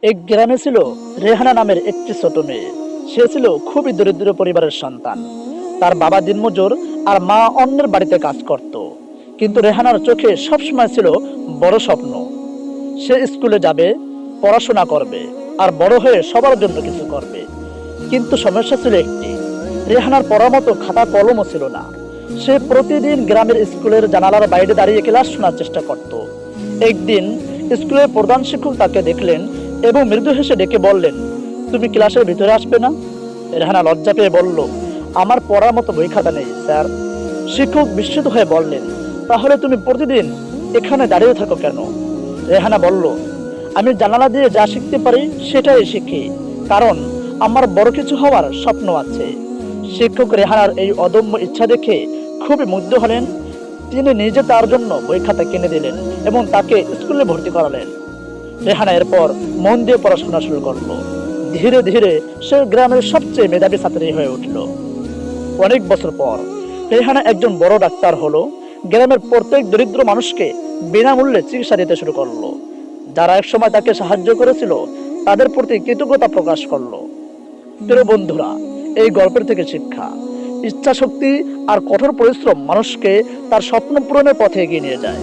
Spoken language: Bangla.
এক গ্রামে ছিল রেহানা নামের একটি ছোট মেয়ে। সে ছিল খুবই দরিদ্র পরিবারের সন্তান। তার বাবা দিনমজুর আর মা অন্যের বাড়িতে কাজ করত। কিন্তু রেহানার চোখে সবসময় ছিল বড় স্বপ্ন। সে স্কুলে যাবে, পড়াশোনা করবে আর বড় হয়ে সবার জন্য কিছু করবে। কিন্তু সমস্যা ছিল একটি, রেহানার পড়ার মতো খাতা কলমও ছিল না। সে প্রতিদিন গ্রামের স্কুলের জানালার বাইরে দাঁড়িয়ে ক্লাস শোনার চেষ্টা করত। একদিন স্কুলের প্রধান শিক্ষক তাকে দেখলেন এবং মৃদু হেসে ডেকে বললেন, তুমি ক্লাসের ভিতরে আসবে না? রেহানা লজ্জা পেয়ে বলল, আমার পড়ার মতো বই খাতা নেই স্যার। শিক্ষক বিস্মিত হয়ে বললেন, তাহলে তুমি প্রতিদিন এখানে দাঁড়িয়ে থাকো কেন? রেহানা বলল, আমি জানালা দিয়ে যা শিখতে পারি সেটাই শিখি, কারণ আমার বড় কিছু হওয়ার স্বপ্ন আছে। শিক্ষক রেহানার এই অদম্য ইচ্ছা দেখে খুবই মুগ্ধ হলেন। তিনি নিজে তার জন্য বই খাতা কিনে দিলেন এবং তাকে স্কুলে ভর্তি করালেন। রেহানা এরপর মন দিয়ে পড়াশোনা শুরু করলো। ধীরে ধীরে সে গ্রামের সবচেয়ে মেধাবী ছাত্রী হয়ে উঠল। অনেক বছর পর রেহানা একজন বড় ডাক্তার হলো। গ্রামের প্রত্যেক দরিদ্র মানুষকে বিনামূল্যে চিকিৎসা দিতে শুরু করলো। যারা একসময় তাকে সাহায্য করেছিল তাদের প্রতি কৃতজ্ঞতা প্রকাশ করলো। প্রিয় বন্ধুরা, এই গল্পের থেকে শিক্ষা, ইচ্ছা শক্তি আর কঠোর পরিশ্রম মানুষকে তার স্বপ্ন পূরণের পথে এগিয়ে নিয়ে যায়।